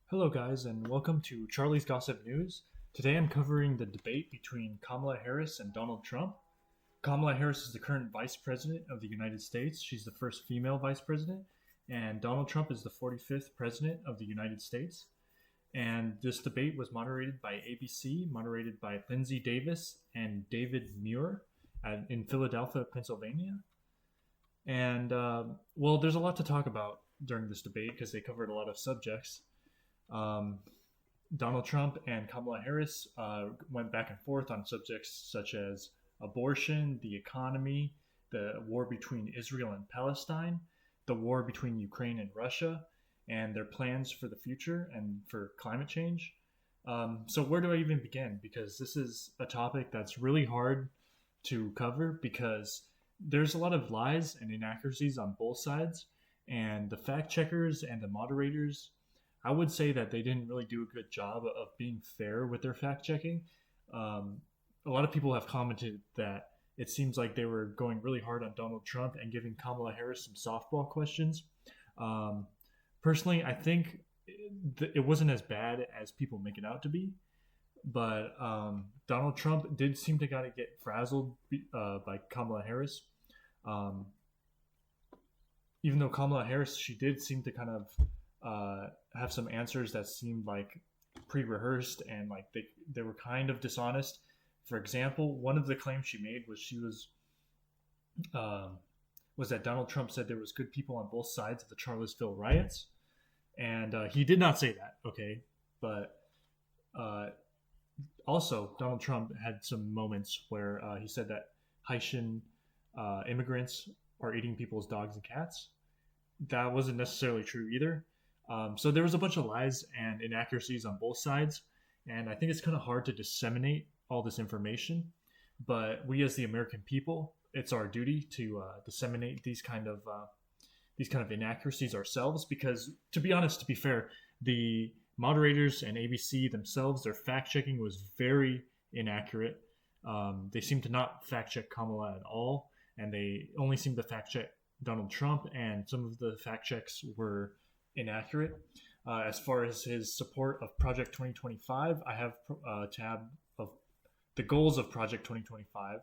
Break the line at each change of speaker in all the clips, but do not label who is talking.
Hello, guys, and welcome to Charlie's Gossip News. Today I'm covering the debate between Kamala Harris and Donald Trump. Kamala Harris is the current Vice President of the United States. She's the first female Vice President, and Donald Trump is the 45th President of the United States. And this debate was moderated by ABC, moderated by Lindsay Davis and David Muir in Philadelphia, Pennsylvania. And, there's a lot to talk about during this debate because they covered a lot of subjects. Um, Donald Trump and Kamala Harris went back and forth on subjects such as abortion, the economy, the war between Israel and Palestine, the war between Ukraine and Russia, and their plans for the future and for climate change. So, where do I even begin? Because this is a topic that's really hard to cover because there's a lot of lies and inaccuracies on both sides, and the fact checkers and the moderators, I would say that they didn't really do a good job of being fair with their fact checking. Um, a lot of people have commented that it seems like they were going really hard on Donald Trump and giving Kamala Harris some softball questions. Um, Personally, I think it wasn't as bad as people make it out to be, but Donald Trump did seem to kind of get frazzled by Kamala Harris. Um, Even though Kamala Harris, she did seem to kind of have some answers that seemed like pre-rehearsed and like they were kind of dishonest. For example, one of the claims she made was um, was that Donald Trump said there was good people on both sides of the Charlottesville riots, and he did not say that. Okay, but uh, also Donald Trump had some moments where he said that Haitian immigrants are eating people's dogs and cats. That wasn't necessarily true either. So there was a bunch of lies and inaccuracies on both sides, and I think it's kind of hard to disseminate all this information. But we, as the American people, it's our duty to disseminate these kind of inaccuracies ourselves. Because, to be honest, to be fair, the moderators and ABC themselves, their fact checking was very inaccurate. They seem to not fact check Kamala at all, and they only seem to fact check Donald Trump, and some of the fact checks were inaccurate. As far as his support of Project 2025, I have a tab of the goals of Project 2025.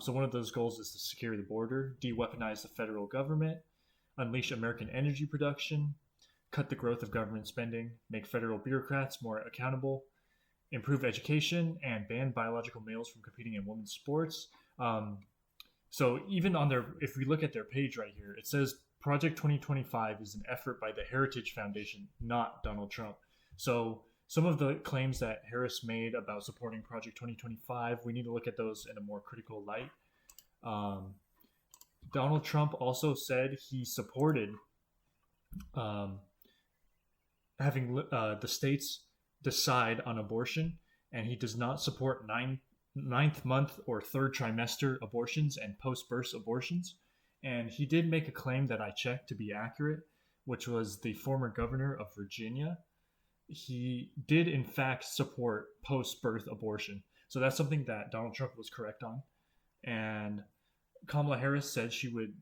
So one of those goals is to secure the border, de-weaponize the federal government, unleash American energy production, cut the growth of government spending, make federal bureaucrats more accountable, improve education, and ban biological males from competing in women's sports. So even on their, if we look at their page right here, it says Project 2025 is an effort by the Heritage Foundation, not Donald Trump. So some of the claims that Harris made about supporting Project 2025, we need to look at those in a more critical light. Um, Donald Trump also said he supported um, having the states decide on abortion, and he does not support ninth month or third trimester abortions and post-birth abortions. And he did make a claim that I checked to be accurate, which was the former governor of Virginia. He did, in fact, support post-birth abortion. So that's something that Donald Trump was correct on. And Kamala Harris said she would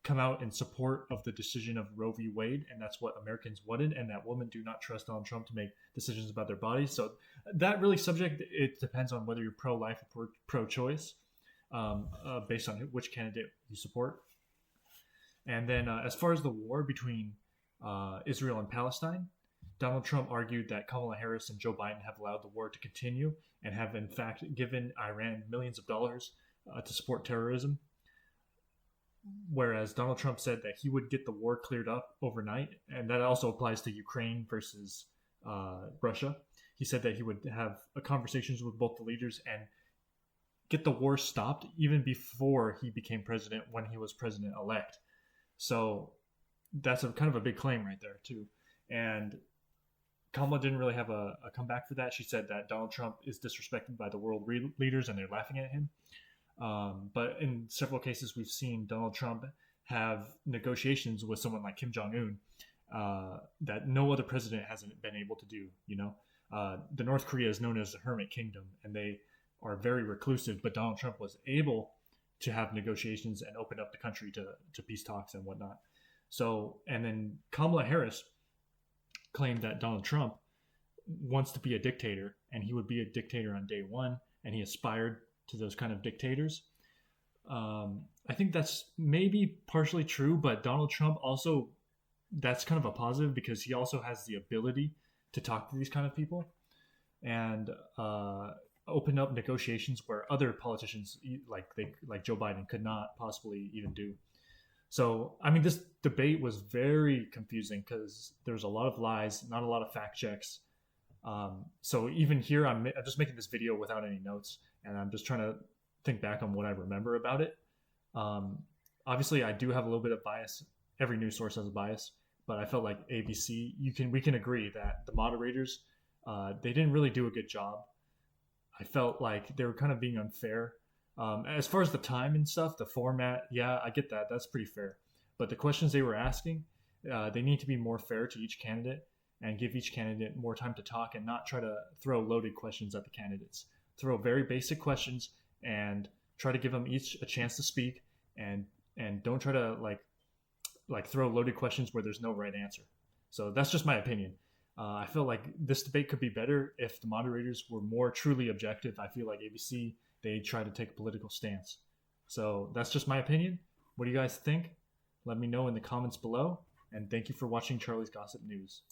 come out in support of the decision of Roe v. Wade, and that's what Americans wanted, and that women do not trust Donald Trump to make decisions about their bodies. So that really subject, it depends on whether you're pro-life or pro-choice, based on which candidate you support. And then as far as the war between Israel and Palestine, Donald Trump argued that Kamala Harris and Joe Biden have allowed the war to continue and have in fact given Iran millions of dollars to support terrorism. Whereas Donald Trump said that he would get the war cleared up overnight, and that also applies to Ukraine versus Russia. He said that he would have conversations with both the leaders and get the war stopped even before he became president, when he was president elect. So that's a kind of a big claim right there too. And Kamala didn't really have a comeback for that. She said that Donald Trump is disrespected by the world leaders and they're laughing at him. But in several cases, we've seen Donald Trump have negotiations with someone like Kim Jong Un that no other president hasn't been able to do. The North Korea is known as the Hermit Kingdom, and they are very reclusive. But Donald Trump was able to have negotiations and open up the country to peace talks and whatnot. So, and then Kamala Harris, claimed that Donald Trump wants to be a dictator, and he would be a dictator on day one, and he aspired to those kind of dictators. I think that's maybe partially true, but Donald Trump also, that's kind of a positive because he also has the ability to talk to these kind of people and open up negotiations where other politicians like Joe Biden could not possibly even do. So, I mean, this debate was very confusing because there's a lot of lies, not a lot of fact checks. So even here, I'm just making this video without any notes, and I'm just trying to think back on what I remember about it. Obviously, I do have a little bit of bias. Every news source has a bias, but I felt like ABC. We can agree that the moderators, they didn't really do a good job. I felt like they were kind of being unfair. As far as the time and stuff, the format, yeah, I get that. That's pretty fair. But the questions they were asking, they need to be more fair to each candidate and give each candidate more time to talk and not try to throw loaded questions at the candidates. Throw very basic questions and try to give them each a chance to speak, and don't try to like throw loaded questions where there's no right answer. So that's just my opinion. I feel like this debate could be better if the moderators were more truly objective. I feel like ABC, they try to take a political stance. So that's just my opinion. What do you guys think? Let me know in the comments below. And thank you for watching Charlie's Gossip News.